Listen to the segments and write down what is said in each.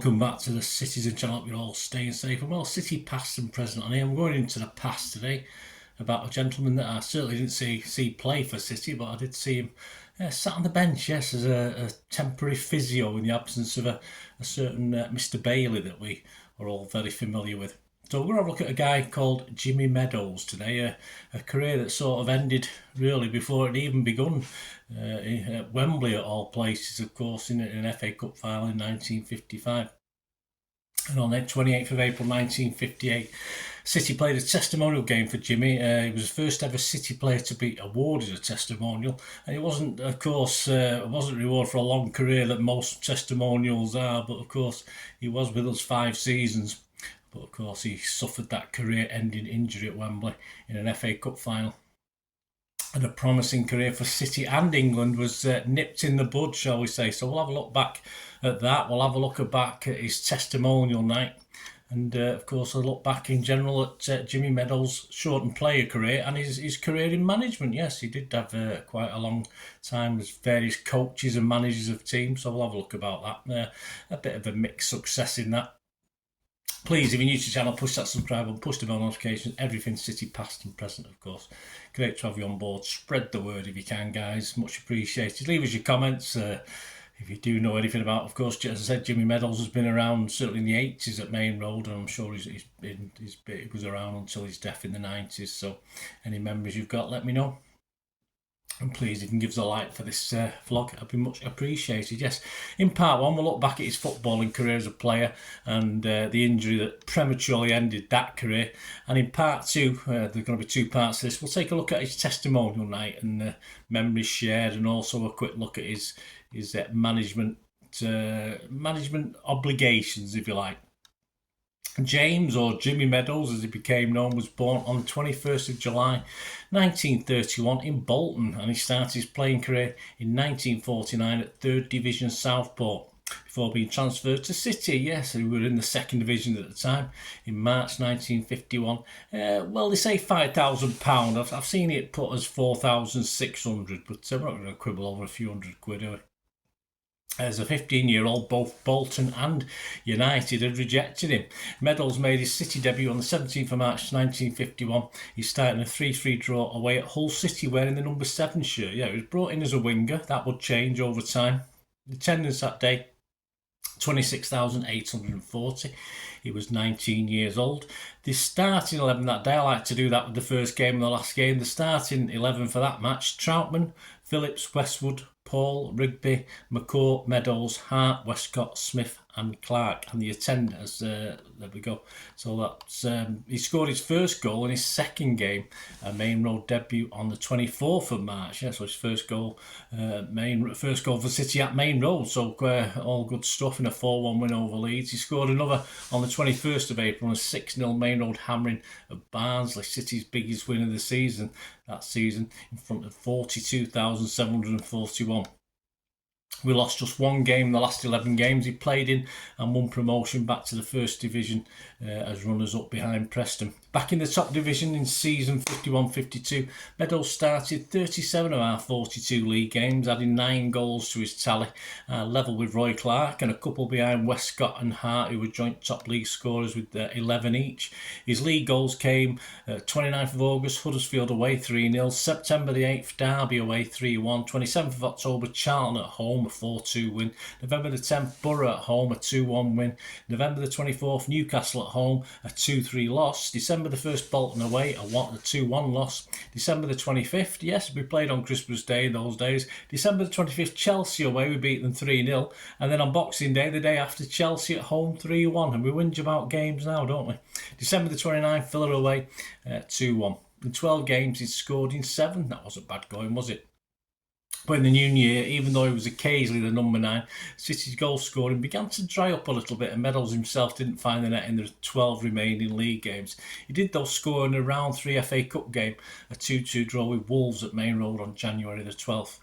welcome back to the Citizen channel. Hope you're all staying safe. And well, City past and present on here. I'm going into the past today about a gentleman that I certainly didn't see play for City, but I did see him sat on the bench, yes, as a temporary physio in the absence of a certain Mr. Bailey that we are all very familiar with. So we're going to have a look at a guy called Jimmy Meadows today, a career that sort of ended really before it even begun at Wembley of all places, of course, in an FA Cup final in 1955. And on the 28th of April 1958, City played a testimonial game for Jimmy. He was the first ever City player to be awarded a testimonial. And it wasn't, of course, wasn't reward for a long career that most testimonials are, but of course he was with us 5 seasons. But of course he suffered that career-ending injury at Wembley in an FA Cup final. And a promising career for City and England was nipped in the bud, shall we say. So we'll have a look back at that. We'll have a look back at his testimonial night. And of course, a look back in general at Jimmy Meadows' shortened player career and his career in management. Yes, he did have quite a long time as various coaches and managers of teams. So we'll have a look about that. A bit of a mixed success in that. Please, if you're new to the channel, push that subscribe button, push the bell notification, everything City past and present, of course. Great to have you on board. Spread the word if you can, guys. Much appreciated. Leave us your comments if you do know anything about, of course, as I said, Jimmy Meadows has been around certainly in the 80s at Main Road, and I'm sure he was around until his death in the 90s. So any memories you've got, let me know. And please, if you can give us a like for this vlog, I'd be much appreciated. Yes, in part 1, we'll look back at his footballing career as a player and the injury that prematurely ended that career. And in part 2, there's going to be 2 parts to this. We'll take a look at his testimonial night and memories shared, and also a quick look at his management obligations, if you like. James, or Jimmy Meadows as he became known, was born on the 21st of July 1931 in Bolton, and he started his playing career in 1949 at 3rd Division Southport before being transferred to City, yes, who were in the 2nd Division at the time, in March 1951. Well, they say £5,000. I've seen it put as 4,600, but we're not going to quibble over a few hundred quid, are we? As a 15-year-old, both Bolton and United had rejected him. Meadows made his City debut on the 17th of March 1951. He started in a 3-3 draw away at Hull City, wearing the number 7 shirt. Yeah, he was brought in as a winger. That would change over time. The attendance that day, 26,840. He was 19 years old. The starting 11 that day, I like to do that with the first game and the last game. The starting 11 for that match: Troutman, Phillips, Westwood, Paul, Rigby, McCourt, Meadows, Hart, Westcott, Smith and Clark. And the attendance, there we go. So that's he scored his first goal in his 2nd game, a Main Road debut on the 24th of March. Yeah, so his first goal for City at Main Road. So all good stuff in a 4-1 win over Leeds. He scored another on the 21st of April on a 6-0 Main Road hammering of Barnsley, City's biggest win of the season that season, in front of 42,741. We lost just 1 game in the last 11 games he played in, and won promotion back to the 1st Division as runners-up behind Preston. Back in the top division in season 51-52, Meadows started 37 of our 42 league games, adding 9 goals to his tally, level with Roy Clark and a couple behind Westcott and Hart, who were joint top league scorers with 11 each. His league goals came 29th of August, Huddersfield away 3-0, September the 8th, Derby away 3-1, 27th of October, Charlton at home, a 4-2 win, November the 10th, Borough at home, a 2-1 win, November the 24th, Newcastle at home, a 2-3 loss, December the 1st, Bolton away, a 2-1 loss, December the 25th, yes, we played on Christmas Day those days, December the 25th, Chelsea away, we beat them 3-0, and then on Boxing Day, the day after, Chelsea at home 3-1, and we whinge about games now, don't we? December the 29th, Villa away, 2-1. In 12 games, he'd scored in 7, that wasn't bad going, was it? But in the new year, even though he was occasionally the number 9, City's goal scoring began to dry up a little bit, and Meadows himself didn't find the net in the 12 remaining league games. He did, though, score in a round 3 FA Cup game, a 2-2 draw with Wolves at Main Road on January the 12th.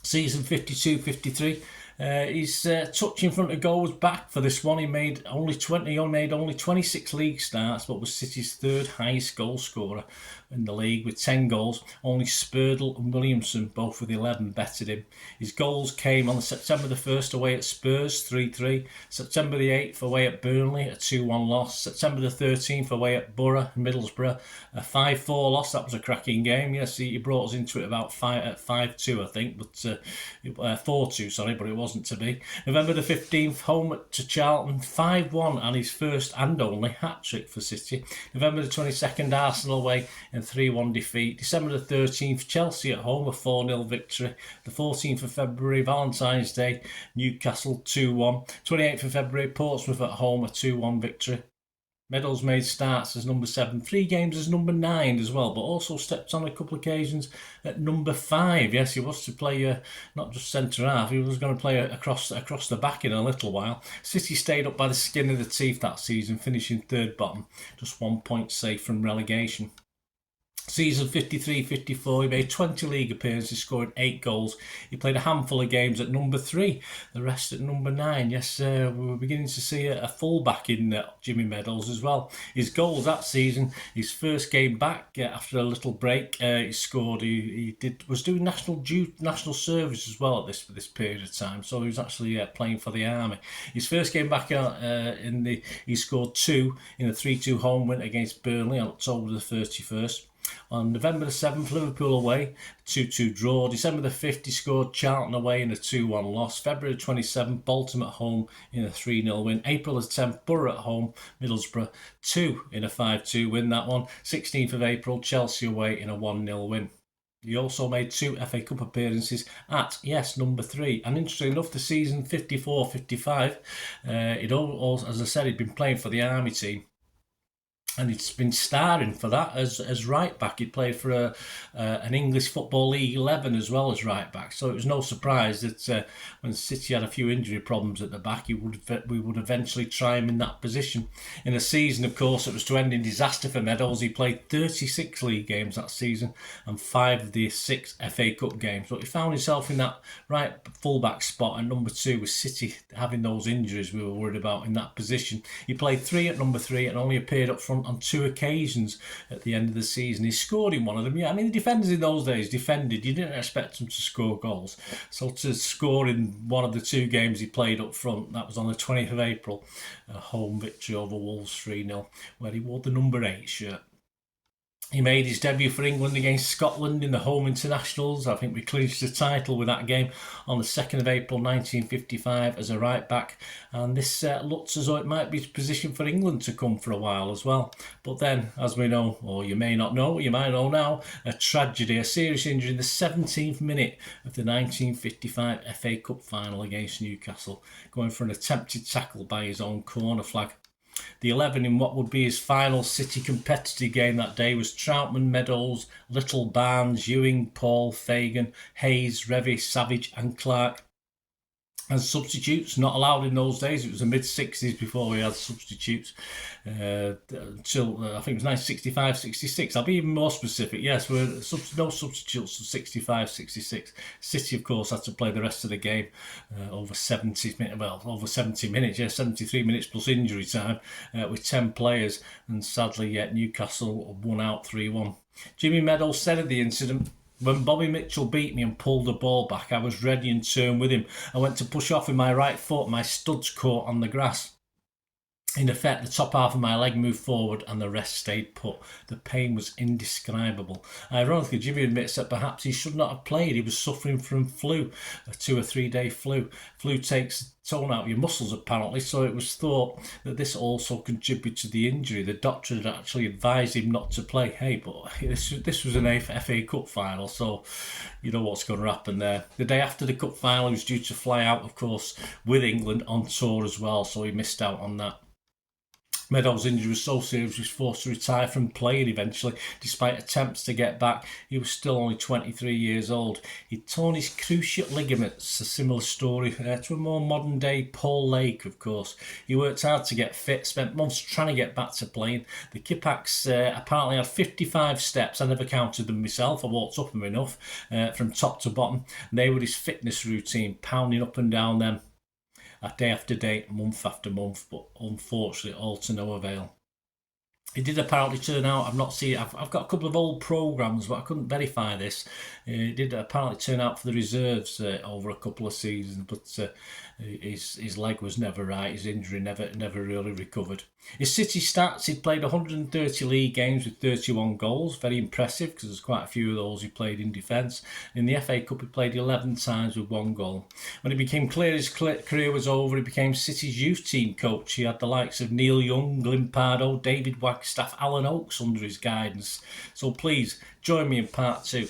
Season 52-53, His touch in front of goal was back for this one. He made only 26 league starts, but was City's third highest goal scorer in the league with 10 goals. Only Spurdle and Williamson, both with 11, bettered him. His goals came on September the 1st away at Spurs, 3-3. September the 8th away at Burnley, a 2-1 loss. September the 13th away at Middlesbrough, a 5-4 loss. That was a cracking game. Yes, he brought us into it about 5-2, I think, but 4-2, sorry, but it wasn't to be. November the 15th, home to Charlton, 5-1, and his first and only hat-trick for City. November the 22nd, Arsenal away in 3-1 defeat. December the 13th, Chelsea at home, a 4-0 victory. The 14th of February, Valentine's Day, Newcastle 2-1. 28th of February, Portsmouth at home, a 2-1 victory. Meadows made starts as number 7, 3 games as number 9 as well, but also stepped on a couple of occasions at number 5. Yes, he was to play not just centre half, he was going to play across the back in a little while. City stayed up by the skin of the teeth that season, finishing third bottom, just 1 point safe from relegation. Season 53-54, he made 20 league appearances, scoring 8 goals. He played a handful of games at number 3, the rest at number 9. Yes, we were beginning to see a full-back in Jimmy Meadows as well. His goals that season, his first game back after a little break, he scored. He was doing national service as well at this period of time, so he was actually playing for the army. His first game back he scored 2 in a 3-2 home win against Burnley on October the 31st. On November the 7th, Liverpool away, 2-2 draw. December the 5th, he scored Charlton away in a 2-1 loss. February 27th, Bolton at home in a 3-0 win. April the 10th, Borough at home, Middlesbrough 2 in a 5-2 win, that one. 16th of April, Chelsea away in a 1-0 win. He also made 2 FA Cup appearances at, yes, number 3. And interestingly enough, the season 54-55, as I said, he'd been playing for the Army team. And he's been starring for that as right back. He played for an English Football League 11 as well as right back. So it was no surprise that when City had a few injury problems at the back, we would eventually try him in that position. In a season, of course, it was to end in disaster for Meadows. He played 36 league games that season and 5 of the 6 FA Cup games. But he found himself in that right fullback spot at number 2 with City having those injuries we were worried about in that position. He played 3 at number 3 and only appeared up front on 2 occasions at the end of the season. He scored in one of them. Yeah, I mean, the defenders in those days defended. You didn't expect them to score goals. So to score in one of the 2 games he played up front, that was on the 20th of April, a home victory over Wolves 3-0, where he wore the number 8 shirt. He made his debut for England against Scotland in the home internationals. I think we clinched the title with that game on the 2nd of April 1955 as a right back. And this looks as though it might be positioned for England to come for a while as well. But then, as we know, or you may not know, you might know now, a tragedy, a serious injury in the 17th minute of the 1955 FA Cup final against Newcastle, going for an attempted tackle by his own corner flag. The 11 in what would be his final City competitive game that day was Troutman, Meadows, Little, Barnes, Ewing, Paul, Fagan, Hayes, Revie, Savage and Clark. As substitutes, not allowed in those days. It was the mid-60s before we had substitutes. Until, I think it was 1965-66. I'll be even more specific. Yes, no substitutes for 65-66. City, of course, had to play the rest of the game over 70 minutes. Yeah, 73 minutes plus injury time with 10 players. And sadly, yet Newcastle won out 3-1. Jimmy Meadows said of the incident, "When Bobby Mitchell beat me and pulled the ball back, I was ready and turned with him. I went to push off with my right foot, my studs caught on the grass. In effect, the top half of my leg moved forward and the rest stayed put. The pain was indescribable." Ironically, Jimmy admits that perhaps he should not have played. He was suffering from flu, a 2 or 3 day flu. Flu takes tone out of your muscles apparently, so it was thought that this also contributed to the injury. The doctor had actually advised him not to play. Hey, but this was an FA Cup final, so you know what's going to happen there. The day after the Cup final, he was due to fly out, of course, with England on tour as well, so he missed out on that. Meadows' injury was so serious he was forced to retire from playing eventually. Despite attempts to get back, he was still only 23 years old. He'd torn his cruciate ligaments, a similar story to a more modern day Paul Lake, of course. He worked hard to get fit, spent months trying to get back to playing. The Kippax apparently had 55 steps. I never counted them myself. I walked up them enough from top to bottom. And they were his fitness routine, pounding up and down them day after day, month after month, but unfortunately all to no avail. It did apparently turn out, I've not seen, I've got a couple of old programmes, but I couldn't verify this. It did apparently turn out for the reserves over a couple of seasons, but his leg was never right, his injury never really recovered. His City stats, he'd played 130 league games with 31 goals, very impressive because there's quite a few of those he played in defence. In the FA Cup he played 11 times with 1 goal. When it became clear his career was over, he became City's youth team coach. He had the likes of Neil Young, Glimpardo, David Wagstaff, Alan Oakes under his guidance. So please join me in part 2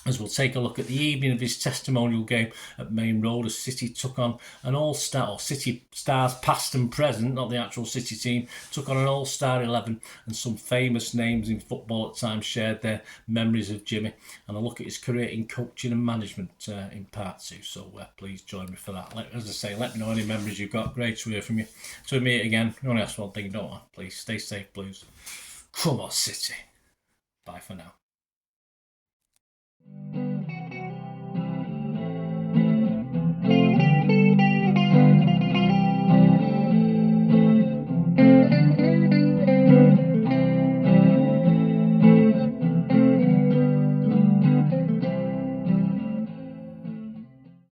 as we'll take a look at the evening of his testimonial game at Main Road as City took on an all-star, or City stars past and present, not the actual City team, took on an all-star 11, and some famous names in football at times shared their memories of Jimmy, and a look at his career in coaching and management in part 2. So please join me for that. As I say, let me know any memories you've got. Great to hear from you. So me again, you only ask one thing, don't I? Please stay safe, Blues. Come on, City. Bye for now.